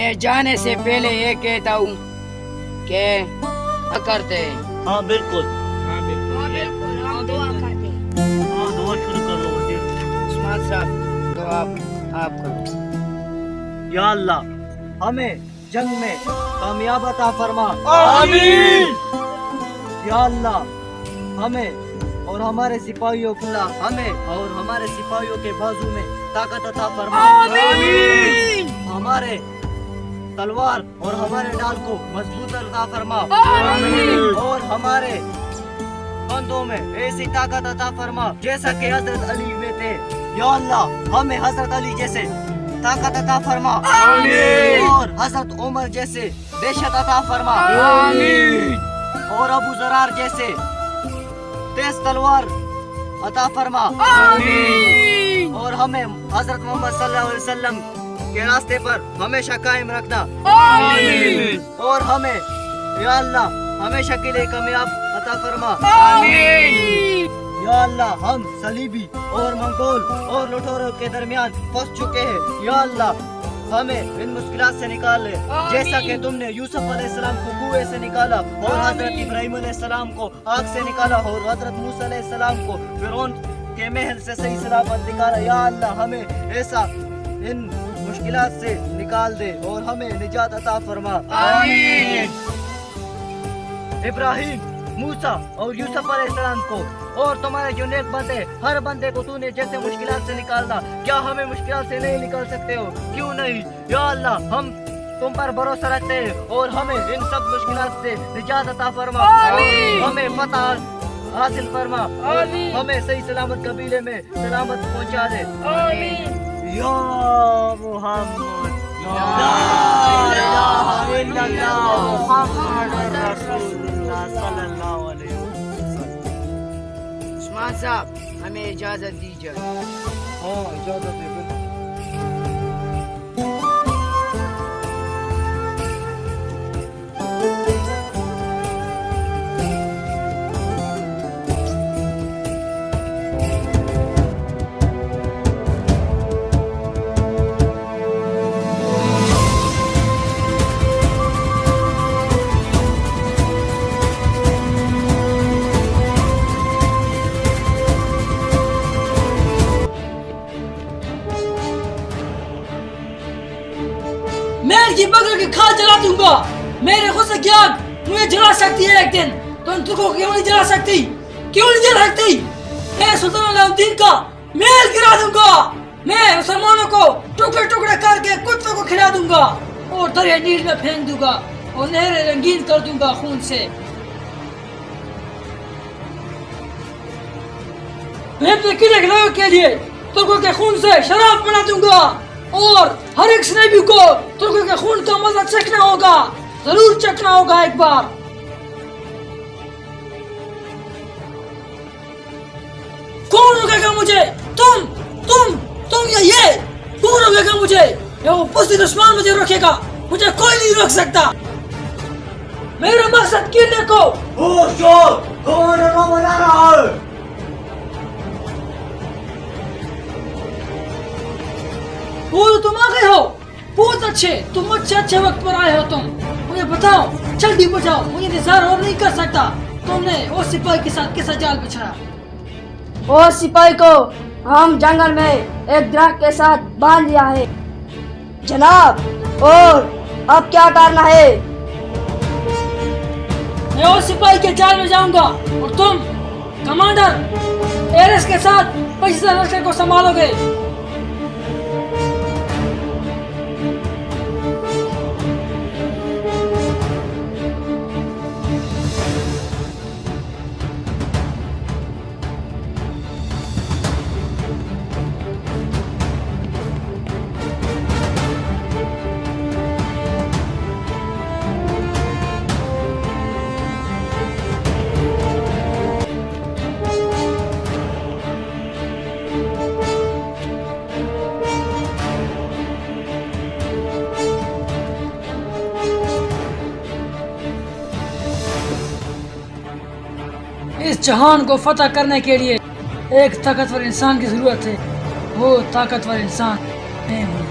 मैं जाने से पहले ये कहता हूँ कि करते हैं। हाँ बिल्कुल। हम दुआ करते हैं। हाँ दुआ शुरू कर लो वजीर। उस्मान साहब तो आप करो। या अल्लाह हमें जंग में कामयाब अता फरमा। आमीन। या अल्लाह हमें और हमारे सिपाहियों को हमें और हमारे सिपाहियों के बाजू में ताकत अता फरमा। आमीन। हमारे तलवार और हमारे डाल को मजबूत अता फरमा। आमीन। और हमारे बंदों में ऐसी ताकत अता फरमा जैसा कि हजरत अली में थे। या अल्लाह हमें हजरत अली जैसे ताकत अता फरमा। आमीन। और हजरत उमर जैसे दहशत अता फरमा। आमीन। और अबू जरार जैसे तेज तलवार अता फरमा। आमीन। और हमें हजरत मोहम्मद सल्लल्लाहु अलैहि वसल्लम के रास्ते पर हमेशा कायम रखना। आमीन। और हमें या अल्लाह हमेशा के लिए कामयाब अता फरमा। आमीन। या अल्लाह हम सलीबी और मंगोल और लुटेरों के दरमियान फंस चुके हैं। या अल्लाह हमें इन मुश्किलात से निकाल ले जैसा कि तुमने यूसुफ अलैहिस्सलाम को कुएं से निकाला और हजरत इब्राहिम अलैहिस्सलाम को आग से निकाला और हजरत मूसा अलैहिस्सलाम को फिरौन के महल से सही सलामत निकाला। या अल्लाह हमें ऐसा इन मुश्किलात से निकाल दे और हमें निजात अता फरमा। आमीन। इब्राहिम मूसा और यूसुफ अलैहिस्सलाम को और तुम्हारे जो नेक बंदे हर बंदे को तूने जैसे मुश्किलात से निकालना, क्या हमें मुश्किलात से नहीं निकाल सकते हो? क्यों नहीं? या अल्लाह हम तुम पर भरोसा रखते हैं और हमें इन सब मुश्किलात से निजात अता फरमा। आमीन। हमें फतह हासिल फरमा। आमीन। हमें सही सलामत कबीले में सलामत पहुंचा दे। आमीन। या मोहम्मद ला इलाहा इल्लल्लाह मुहम्मद रसूलुल्लाह सल्लल्लाहु अलैहि वसल्लम। उस्मान साहब हमें इजाजत दीजिए। हाँ इजाजत है। मैं इनकी बकरी की खाल जला दूंगा। मेरे गुस्से की आग मुझे जला सकती है एक दिन, तो इन तुझको क्यों नहीं जला सकती? क्यों नहीं जला सकती? मैं सुल्तान अलाउद्दीन का महल गिरा दूंगा। मैं मुसलमानों को टुकड़े टुकड़े करके कुत्तों को खिला दूंगा और दरिया नील में फेंक दूंगा और नहरें रंगीन कर दूंगा खून से। मैं अपने किले के लोगों के लिए तुर्कों के खून से शराब बना दूंगा और हर एक स्नेही को तुर्कों के खून का मजा चखना होगा, जरूर चखना होगा एक बार। कौन रोकेगा मुझे? तुम या ये? कौन रोकेगा मुझे? या वो पुष्टि दुश्मन मुझे रोकेगा? मुझे कोई नहीं रोक सकता। मेरा मकसद किले को कौन बना रहा है? वो तुम आ गए हो, बहुत अच्छे। तुम अच्छे वक्त पर आए हो। तुम मुझे बताओ, जल्दी बताओ, मुझे इंतजार और नहीं कर सकता। तुमने वो सिपाही के साथ कैसा जाल बिछाया? वो सिपाही को हम जंगल में एक दरख्त के साथ बांध लिया है जनाब। और अब क्या करना है? मैं वो सिपाही के जाल में जाऊंगा और तुम कमांडर एरेस के साथ 25,000 लश्कर को संभालोगे। इस जहान को फतह करने के लिए एक ताकतवर इंसान की जरूरत है। वो ताकतवर इंसान मैं हूँ।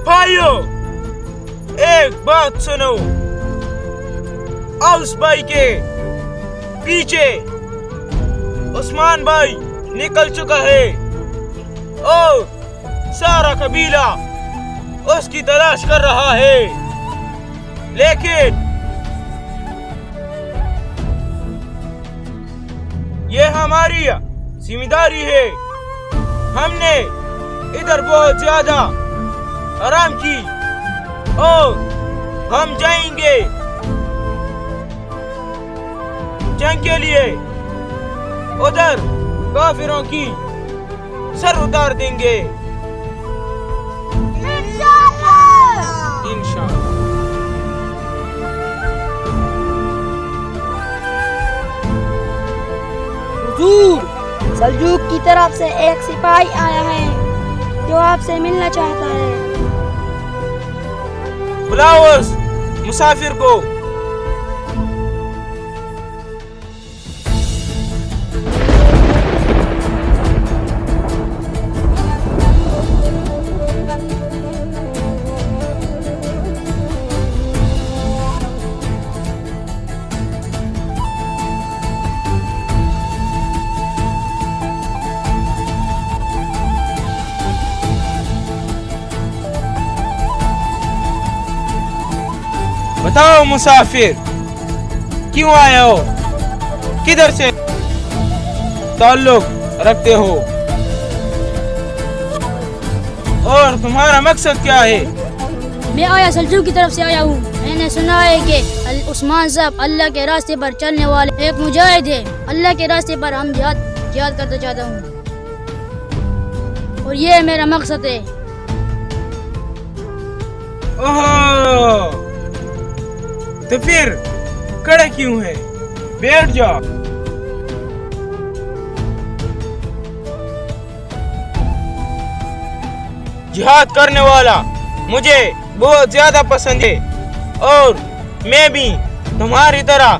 भाइयों, एक बात सुनो। औस भाई के पीछे उस्मान भाई निकल चुका है और सारा कबीला उसकी तलाश कर रहा है, लेकिन ये हमारी जिम्मेदारी है। हमने इधर बहुत ज्यादा आराम की और हम जाएंगे जंग के लिए। उधर काफिरों की सर उतार देंगे इंशाअल्लाह। हुजूर, सल्जूक की तरफ से एक सिपाही आया है जो आपसे मिलना चाहता है। बुलाओ उस मुसाफिर को। बताओ मुसाफिर, क्यों आए हो? किधर से ताल्लुक रखते हो और तुम्हारा मकसद क्या है? मैं आया सल्जूक की तरफ से आया हूँ। मैंने सुना है कि उस्मान साहब अल्लाह के रास्ते पर चलने वाले एक मुजाहिद है। अल्लाह के रास्ते पर हम जिहाद करना चाहता हूँ और ये मेरा मकसद है। ओह, तो फिर खड़े क्यों है? बैठ जाओ। जिहाद करने वाला मुझे बहुत ज्यादा पसंद है और मैं भी तुम्हारी तरह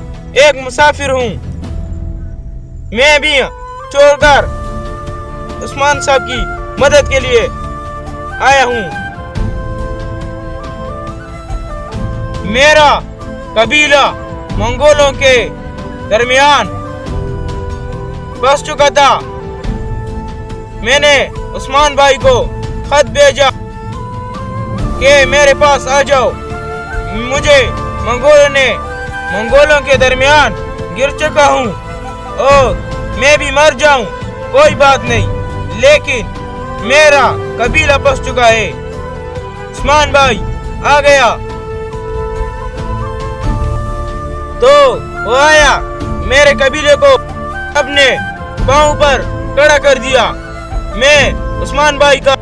एक मुसाफिर हूँ। मैं भी छोड़कर उस्मान साहब की मदद के लिए आया हूँ। मेरा कबीला मंगोलों के दरमियान फंस चुका था। मैंने उस्मान भाई को खत भेजा कि मेरे पास आ जाओ। मुझे मंगोलों के दरमियान गिर चुका हूँ और मैं भी मर जाऊं कोई बात नहीं, लेकिन मेरा कबीला फंस चुका है। उस्मान भाई आ गया तो वो आया, मेरे कबीले को अपने पांव पर खड़ा कर दिया। मैं उस्मान भाई का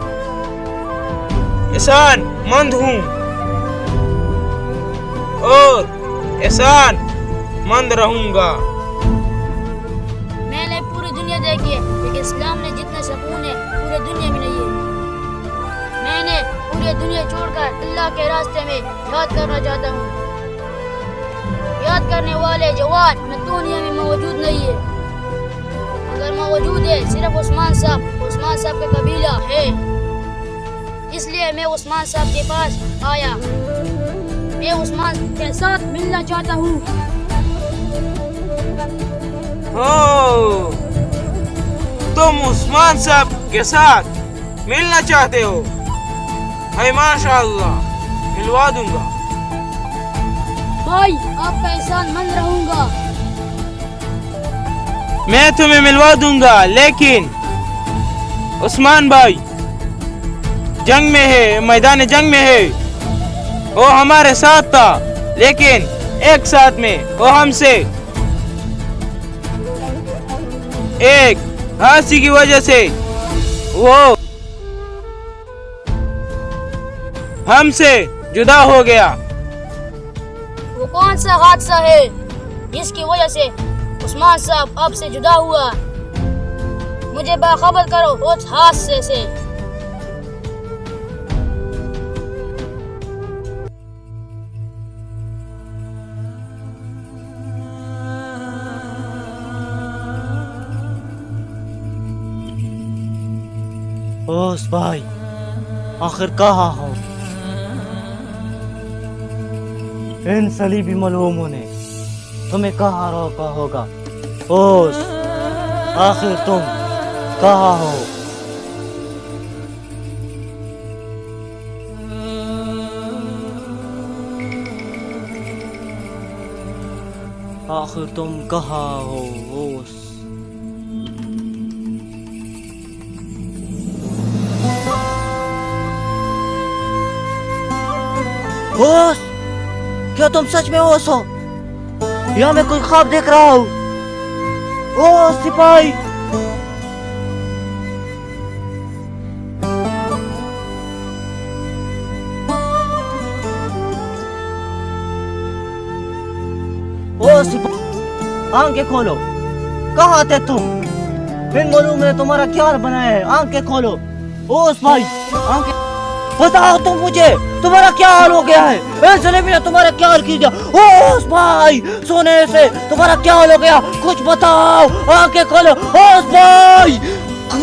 एहसान मंद हूँ और एहसान मंद रहूंगा। मैंने पूरी दुनिया देखी है, लेकिन इस्लाम ने जितना सुकून है पूरी दुनिया में नहीं है। मैंने पूरी दुनिया छोड़कर अल्लाह के रास्ते में जिहाद करना चाहता हूँ। जिहाद करने वाले जवान दुनिया में मौजूद नहीं है। अगर मौजूद है सिर्फ उस्मान साहब का कबीला है। इसलिए मैं उस्मान साहब के पास आया। मैं उस्मान के साथ मिलना चाहता हूँ। तुम उस्मान साहब के साथ मिलना चाहते हो? है माशाअल्लाह, मिलवा दूंगा। भाई आपका एहसान मंद रहूंगा। मैं तुम्हें मिलवा दूंगा, लेकिन उस्मान भाई जंग में है, मैदान जंग में है। वो हमारे साथ था, लेकिन एक साथ में वो हमसे एक हादसे की वजह से वो हमसे जुदा हो गया। वो कौन सा हादसा है जिसकी वजह से उस्मान साहब आपसे जुदा हुआ? मुझे बाखबर करो उस हादसे से। ओस भाई, आखिर कहाँ हो? इन सलीबी मलूमों ने तुम्हें कहाँ रोका होगा? ओस, आखिर तुम कहाँ हो? आखिर तुम कहाँ हो ओस? ओस, क्या तुम सच में ओस हो या मैं कोई ख्वाब देख रहा हूँ? ओस सिपाही, ओस सिपाही, आंखें खोलो। कहाँ थे तुम? इन मालूम ने तुम्हारा क्या बनाया है? आंखें खोलो ओस भाई, आंखें बताओ तुम मुझे, तुम्हारा क्या हाल हो गया है? ऐसे नहीं भी तुम्हारा क्या हाल किया? ओस भाई, सोने से तुम्हारा क्या हाल हो गया? कुछ बताओ, आंखें खोलो ओस भाई,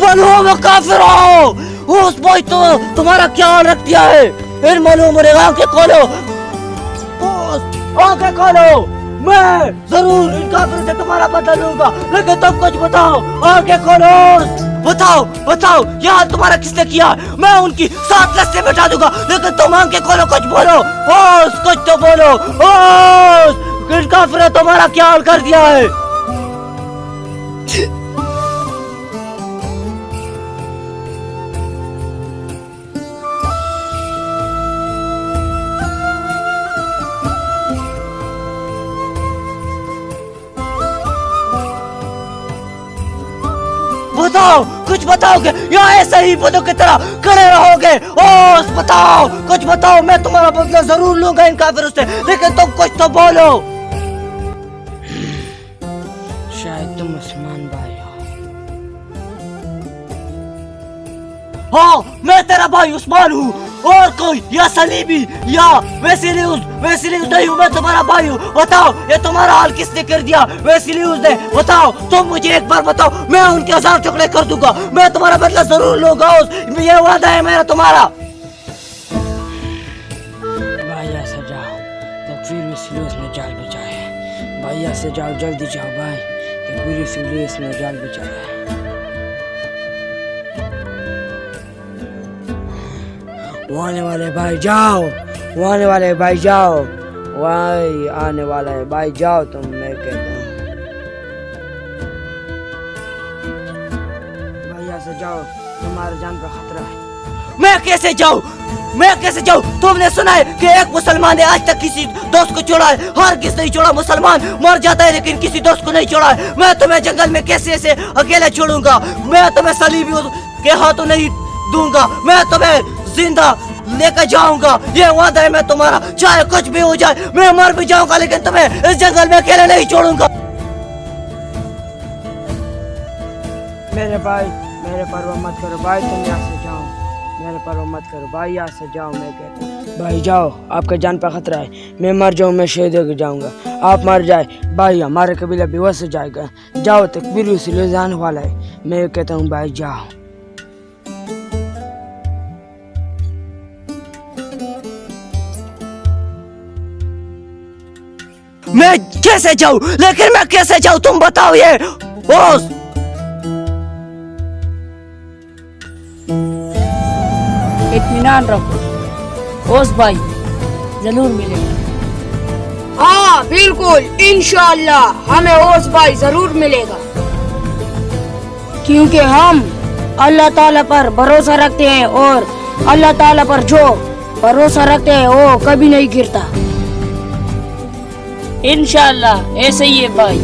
मालूम काफिर हो। ओस भाई तो तुम्हारा क्या हाल रख दिया है? इन मालूम ने आंखें खोलो ओस, आंखें खोलो। मैं जरूर इन काफिरों से तुम्हारा बदला लूंगा, लेकिन तुम कुछ बताओ, आंखें खोलो। बताओ बताओ, यह हाल तुम्हारा किसने किया? मैं उनकी 7 लस्से मिटा दूंगा, लेकिन तुम आंखें खोलो, कुछ बोलो ओस, कुछ तो बोलो ओस। इन काफिरों ने तुम्हारा क्या हाल कर दिया है? बताओ, कुछ बताओगे या ऐसे ही बुद्धों की तरह खड़े रहोगे? ओस बताओ, कुछ बताओ, मैं तुम्हारा बदला जरूर लूंगा इन काफिरों से, लेकिन तुम कुछ तो बोलो। शायद तुम उस्मान भाई हो। हाँ, मैं तेरा भाई उस्मान हूँ, और कोई या सलीबी या वेसिलियस नहीं हूँ, मैं तुम्हारा भाई हूँ। बताओ, ये तुम्हारा हाल किसने कर दिया? वेसिलियस ने। बताओ, तुम मुझे एक बार बताओ, मैं उनके 1000 टुकड़े कर दूंगा, मैं तुम्हारा बदला जरूर लूंगा। ये वादा है मेरा तुम्हारा। भैया से जाओ, तो फिर वेसिलियस ने जाल बिछाया है। भैया से जाओ, जल्दी जाओ भाई, तो फिर वेसिलियस ने जाल बिछाया है। वो आने वाले भाई जाओ, वो आने वाले भाई जाओ, भाई आने वाला है भाई जाओ, तुम मैं कहता हूँ। भैया से जाओ, तुम्हारे जान का खतरा है। मैं कैसे जाऊँ? मैं कैसे जाऊँ? तुमने सुना है कि एक मुसलमान ने आज तक किसी दोस्त को छोड़ा है? हर किस नहीं छोड़ा, मुसलमान मर जाता है लेकिन किसी दोस्त को नहीं छोड़ा है। मैं तुम्हें जंगल में कैसे ऐसे अकेले छोड़ूंगा? मैं तुम्हें सलीबी के हाथों नहीं दूंगा, मैं तुम्हें जिंदा लेकर जाऊंगा, ये वादा है मैं तुम्हारा। चाहे कुछ भी हो जाए, मैं मर भी जाऊंगा, लेकिन तुम्हें इस जंगल में अकेले नहीं छोड़ूंगा। मेरे भाई, मेरे परवाह मत करो भाई, तुम यहाँ से जाओ, मेरे परवाह मत करो भाई, यहाँ से जाओ, मैं कहता हूँ। भाई जाओ, आपका जान पर खतरा है, मैं मर जाऊँ, मैं शहीद होकर जाऊंगा, आप मर जाए भाई, हमारे कबीला बेवस हो जाएगा। जाओ, तकबीर वसीले जाने वाला है, मैं कहता हूँ भाई जाओ। मैं कैसे जाऊं? लेकिन मैं कैसे जाऊं, तुम बताओ। ये ओस, इत्मीनान रखो ओस भाई, जरूर मिलेगा। हाँ बिल्कुल, इंशाअल्लाह हमें ओस भाई जरूर मिलेगा, क्योंकि हम अल्लाह ताला पर भरोसा रखते हैं, और अल्लाह ताला पर जो भरोसा रखते हैं वो कभी नहीं गिरता। इंशाअल्लाह ऐसे ही है भाई,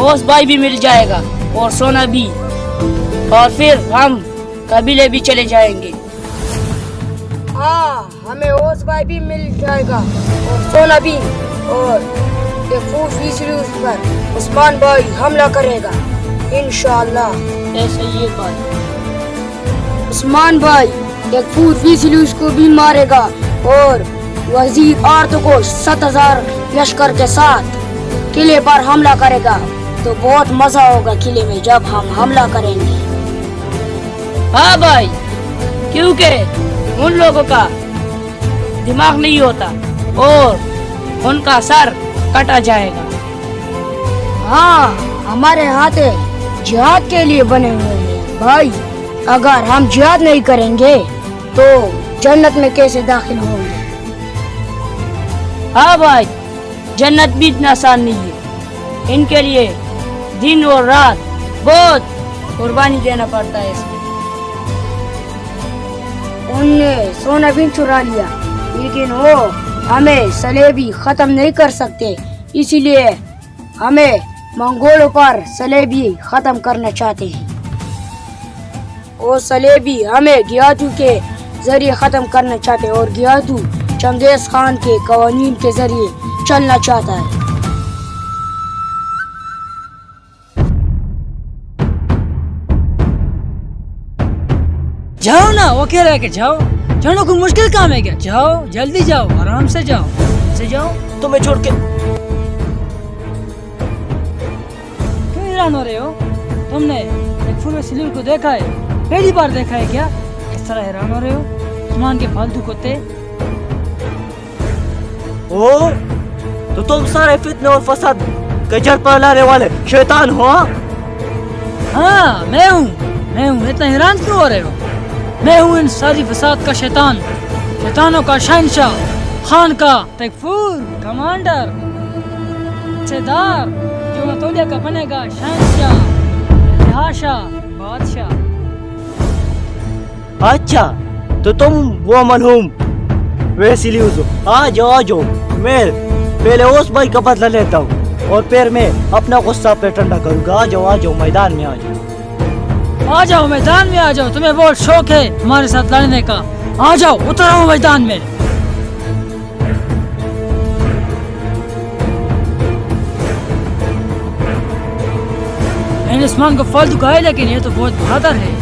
ओस भाई भी मिल जाएगा और सोना भी, और फिर हम कबीले भी चले जाएंगे। हाँ, हमें ओस भाई भी मिल जाएगा और सोना भी, और पर उस्मान भाई हमला करेगा इंशाअल्लाह। ऐसे ही है भाई, उस्मान भाई यकफूर फीसलूस को भी मारेगा, और वजीर आर्त को 7000 लश्कर के साथ किले पर हमला करेगा। तो बहुत मजा होगा किले में जब हम हमला करेंगे। हाँ भाई, क्योंकि उन लोगों का दिमाग नहीं होता और उनका सर कटा जाएगा। हाँ, हमारे हाथ जिहाद के लिए बने हुए हैं भाई। अगर हम जिहाद नहीं करेंगे तो जन्नत में कैसे दाखिल होंगे? हाँ भाई, जन्नत भी इतना आसान नहीं है। इनके लिए दिन और रात बहुत कुर्बानी देना पड़ता है इसमें। उनने सोना भी चुरा लिया, लेकिन वो हमें सलेबी खत्म नहीं कर सकते, इसीलिए हमें मंगोलों पर सलेबी खत्म करना चाहते हैं। वो सलेबी हमें गियादू के जरिए खत्म करना चाहते हैं और गियादू चंगेज खान के कवानीन के जरिए चलना चाहता है। जाओ ना, वो कह रहा है कि जाओ। जानो कोई मुश्किल काम है क्या? जाओ, जल्दी जाओ, आराम से जाओ, से जाओ। तुम्हें छोड़ के क्यों हैरान हो रहे हो? तुमने फूल सलीम को देखा है? पहली बार देखा है क्या? इस तरह हैरान हो रहे हो? उस्मान के फालतू कुत्ते। ओ, तो तुम सारे फितने और फसाद के जड़ पर लाने वाले शैतान हो? हाँ, मैं हूँ। इतना हैरान क्यों हो रहे हो? मैं हूँ इन सारी फसाद का शैतान, शैतानों का शहंशाह, खान का तकफूर, कमांडर, सेदार, जो अतौलिया का बनेगा शहंशाह, लिहाशा, बादशाह। अच्छा, तो तुम वो मलहूम वैसिली हो। आ जाओ, मैं पहले उस भाई का बदला लेता हूँ और फिर मैं अपना गुस्सा पे ठंडा करूँगा। आ जाओ, मैदान में आ जाओ। आ जाओ, मैदान में आ जाओ। तुम्हें बहुत शौक है हमारे साथ लड़ने का। आ जाओ, उतर आओ मैदान में। इन उस्मान को फालतू कहा है, लेकिन ये तो बहुत बहादुर है।